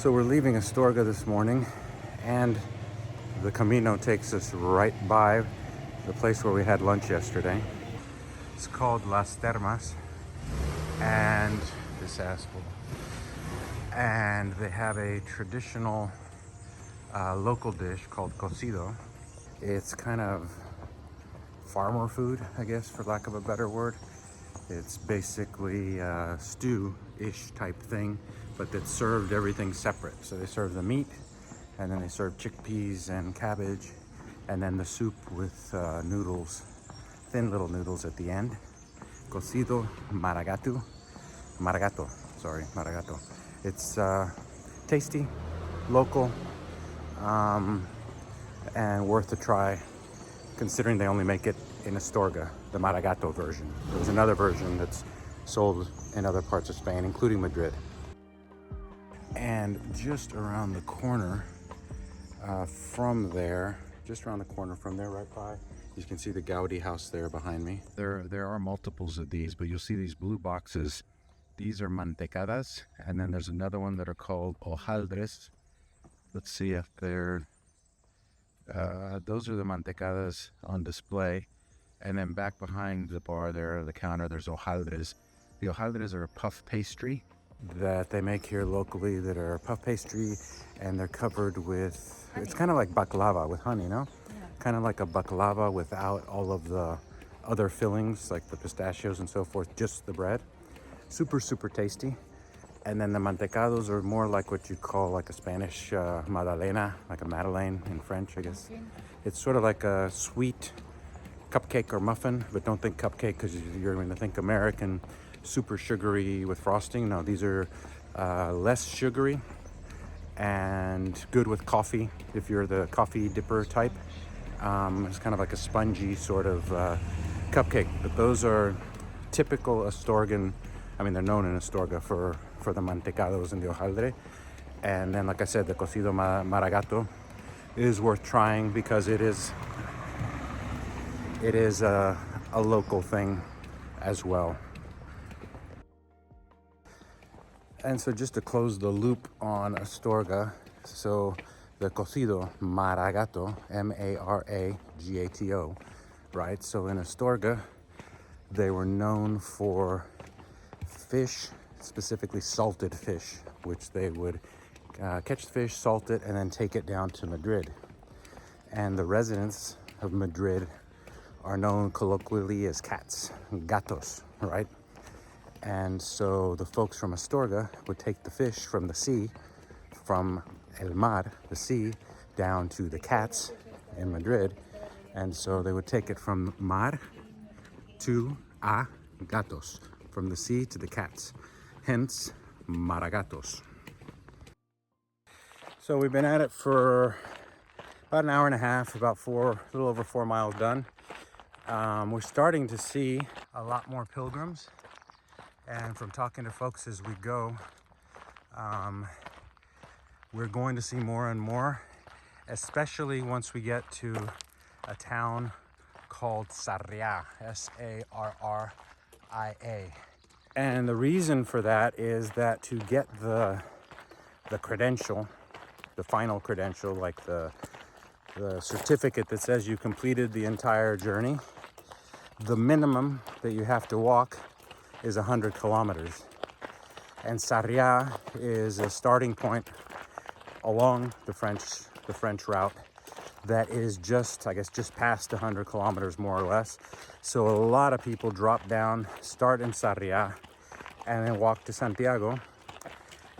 So we're leaving Astorga this morning, and the Camino takes us right by the place where we had lunch yesterday. It's called Las Termas, and this asshole. And they have a traditional local dish called cocido. It's kind of farmer food, I guess, for lack of a better word. It's basically a stew-ish type thing, but that's served everything separate. So they serve the meat, and then they serve chickpeas and cabbage, and then the soup with noodles, thin little noodles at the end. Cocido maragato. It's tasty, local, and worth a try, considering they only make it in Astorga, the maragato version. There's another version that's sold in other parts of Spain, including Madrid. And just around the corner from there, right by, you can see the Gaudí house there behind me. There are multiples of these, but you'll see these blue boxes. These are mantecadas, and then there's another one that are called hojaldres. Let's see if they're, those are the mantecadas on display. And then back behind the bar there, the counter, there's hojaldres. The hojaldres are a puff pastry that they make here locally, that are puff pastry, and they're covered with, it's kind of like baklava with honey, no? Yeah. Kind of like a baklava without all of the other fillings, like the pistachios and so forth, just the bread. Super, super tasty. And then the mantecados are more like what you call like a Spanish magdalena, like a madeleine in French, I guess. It's sort of like a sweet cupcake or muffin, but don't think cupcake because you're going to think American, super sugary with frosting. No, these are less sugary and good with coffee if you're the coffee dipper type. It's kind of like a spongy sort of cupcake, but those are typical Astorgan. I mean, they're known in Astorga for the mantecados and the hojaldre. And then, like I said, the cocido maragato is worth trying because it is a local thing as well. And so just to close the loop on Astorga, so the cocido maragato, M-A-R-A-G-A-T-O, right? So in Astorga, they were known for fish, specifically salted fish, which they would catch the fish, salt it, and then take it down to Madrid. And the residents of Madrid are known colloquially as cats, gatos, right? And so the folks from Astorga would take the fish from the sea, from el mar, the sea, down to the cats in Madrid. And so they would take it from mar to a gatos, from the sea to the cats, hence maragatos. So we've been at it for about an hour and a half, a little over 4 miles done. We're starting to see a lot more pilgrims, and from talking to folks as we go, we're going to see more and more, especially once we get to a town called Sarriá, S-A-R-R-I-A. And the reason for that is that to get the credential, the final credential, like the certificate that says you completed the entire journey, the minimum that you have to walk is 100 kilometers. And Sarriá is a starting point along the French route that is just past 100 kilometers, more or less. So a lot of people drop down, start in Sarriá, and then walk to Santiago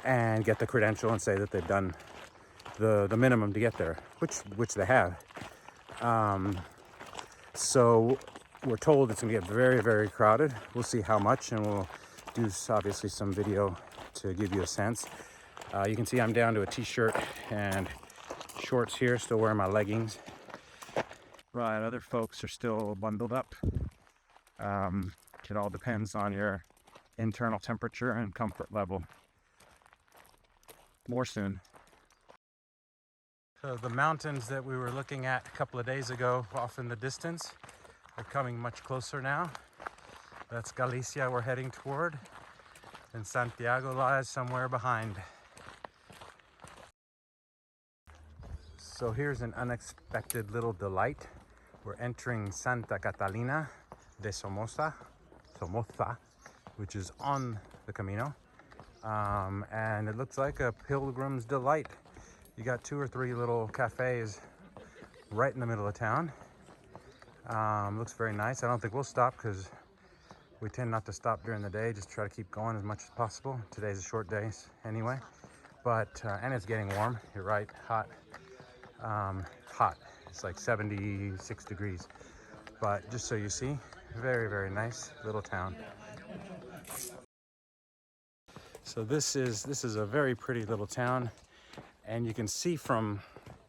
and get the credential and say that they've done the minimum to get there, which they have. So we're told it's gonna get very, very crowded. We'll see how much, and we'll do obviously some video to give you a sense. You can see I'm down to a t-shirt and shorts here, still wearing my leggings. Right, other folks are still bundled up. It all depends on your internal temperature and comfort level. More soon. So the mountains that we were looking at a couple of days ago off in the distance are coming much closer now. That's Galicia we're heading toward, and Santiago lies somewhere behind. So here's an unexpected little delight. We're entering Santa Catalina de Somoza, which is on the Camino. And it looks like a pilgrim's delight. You got 2 or 3 little cafes right in the middle of town. Looks very nice. I don't think we'll stop because we tend not to stop during the day, just try to keep going as much as possible. Today's a short day anyway, but and it's getting warm. You're right, hot. Hot. It's like 76 degrees. But just so you see, very, very nice little town. So this is a very pretty little town, and you can see from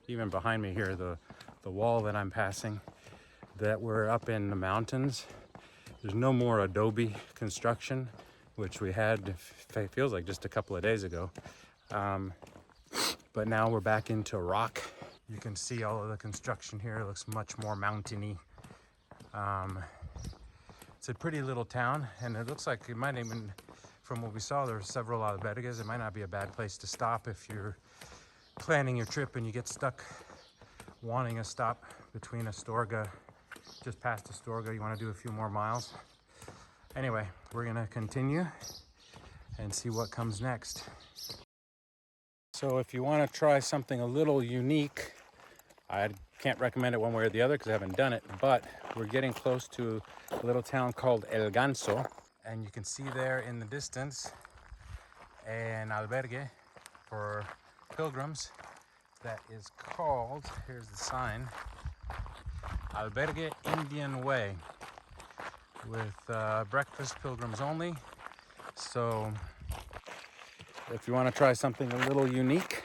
even behind me here the wall that I'm passing that we're up in the mountains. There's no more adobe construction, which we had, feels like just a couple of days ago. But now we're back into rock. You can see all of the construction here. It looks much more mountainy. It's a pretty little town, and it looks like it might even, from what we saw, there's several albergues. It might not be a bad place to stop if you're planning your trip and you get stuck wanting a stop between Astorga, just past Astorga. You want to do a few more miles. Anyway, we're gonna continue and see what comes next. So if you want to try something a little unique, I can't recommend it one way or the other because I haven't done it, but we're getting close to a little town called 𝗪𝗏𝗧𝗏, and you can see there in the distance an albergue for pilgrims that is called, here's the sign, Albergue Indian Way, with breakfast, pilgrims only. So if you want to try something a little unique,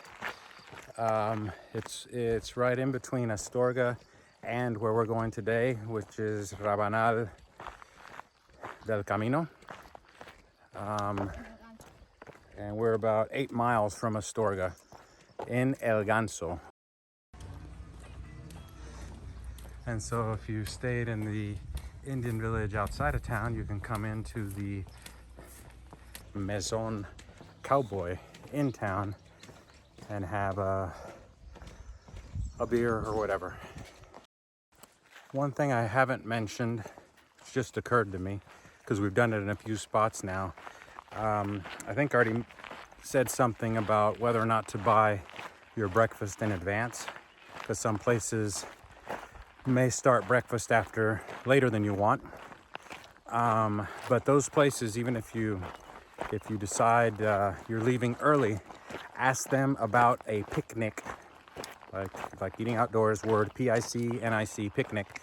it's right in between Astorga and where we're going today, which is Rabanal del Camino. And we're about 8 miles from Astorga in 𝗪𝗏𝗧𝗏. And so if you stayed in the Indian village outside of town, you can come into the Maison Cowboy in town and have a beer or whatever. One thing I haven't mentioned, it's just occurred to me because we've done it in a few spots now. I think I already said something about whether or not to buy your breakfast in advance, because some places may start breakfast later than you want. But those places, even if you decide you're leaving early, ask them about a picnic, like eating outdoors, word PICNIC, picnic.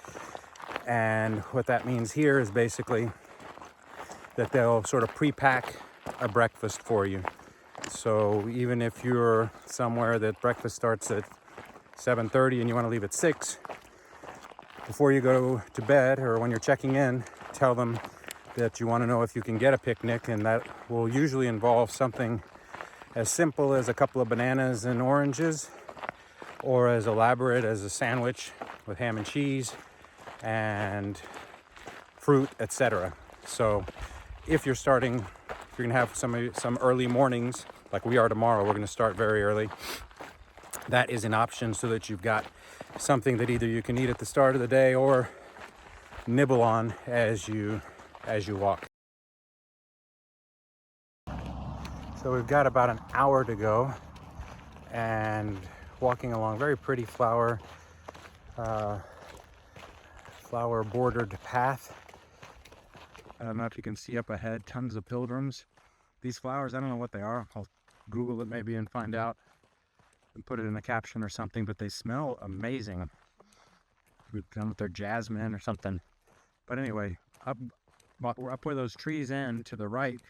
And what that means here is basically that they'll sort of pre-pack a breakfast for you. So even if you're somewhere that breakfast starts at 7:30 and you want to leave at 6, before you go to bed or when you're checking in, tell them that you want to know if you can get a picnic, and that will usually involve something as simple as a couple of bananas and oranges, or as elaborate as a sandwich with ham and cheese and fruit, etc. So if you're gonna have some early mornings, like we are tomorrow, we're gonna start very early. That is an option, so that you've got something that either you can eat at the start of the day or nibble on as you walk. So we've got about an hour to go, and walking along very pretty flower bordered path. I don't know if you can see up ahead, tons of pilgrims. These flowers, I don't know what they are. I'll Google it maybe and find out and put it in a caption or something, but they smell amazing. We've done with their jasmine or something. But anyway, we're up where those trees end to the right,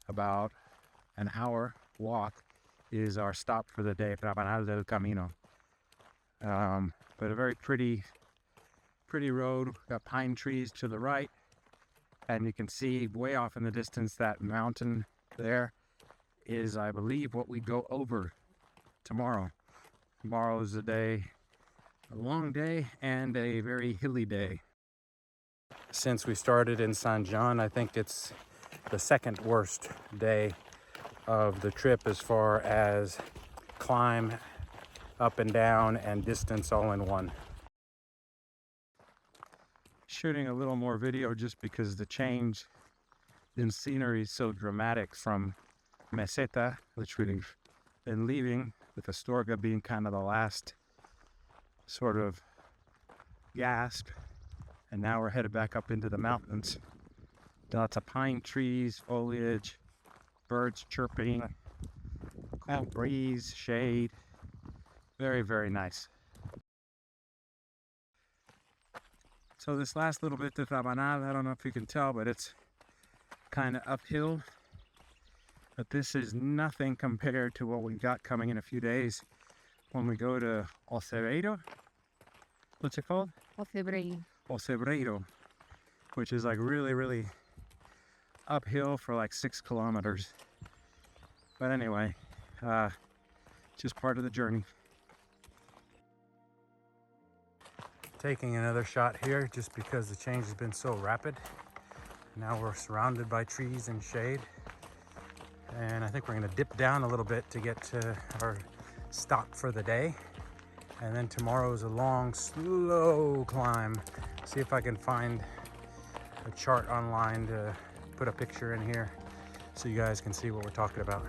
about an hour walk, is our stop for the day, Rabanal del Camino. But a very pretty road. We've got pine trees to the right, and you can see way off in the distance that mountain there is, I believe, what we go over tomorrow. Tomorrow is a long day and a very hilly day. Since we started in San Juan, I think it's the second worst day of the trip as far as climb up and down and distance all in one. Shooting a little more video just because the change in scenery is so dramatic from Meseta, which we've been leaving, with Astorga being kind of the last sort of gasp, and now we're headed back up into the mountains. Lots of pine trees, foliage, birds chirping, cool breeze, shade. Very, very nice. So this last little bit to Rabanal, I don't know if you can tell, but it's kind of uphill. But this is nothing compared to what we got coming in a few days when we go to 𝗪𝗪𝗧𝗪𝗧. What's it called? 𝗪𝗪𝗧𝗪𝗧. 𝗪𝗪𝗧𝗪𝗧, which is like really, really uphill for like 6 kilometers. But anyway, just part of the journey. Taking another shot here just because the change has been so rapid. Now we're surrounded by trees and shade. And I think we're gonna dip down a little bit to get to our stop for the day. And then tomorrow is a long, slow climb. See if I can find a chart online to put a picture in here so you guys can see what we're talking about.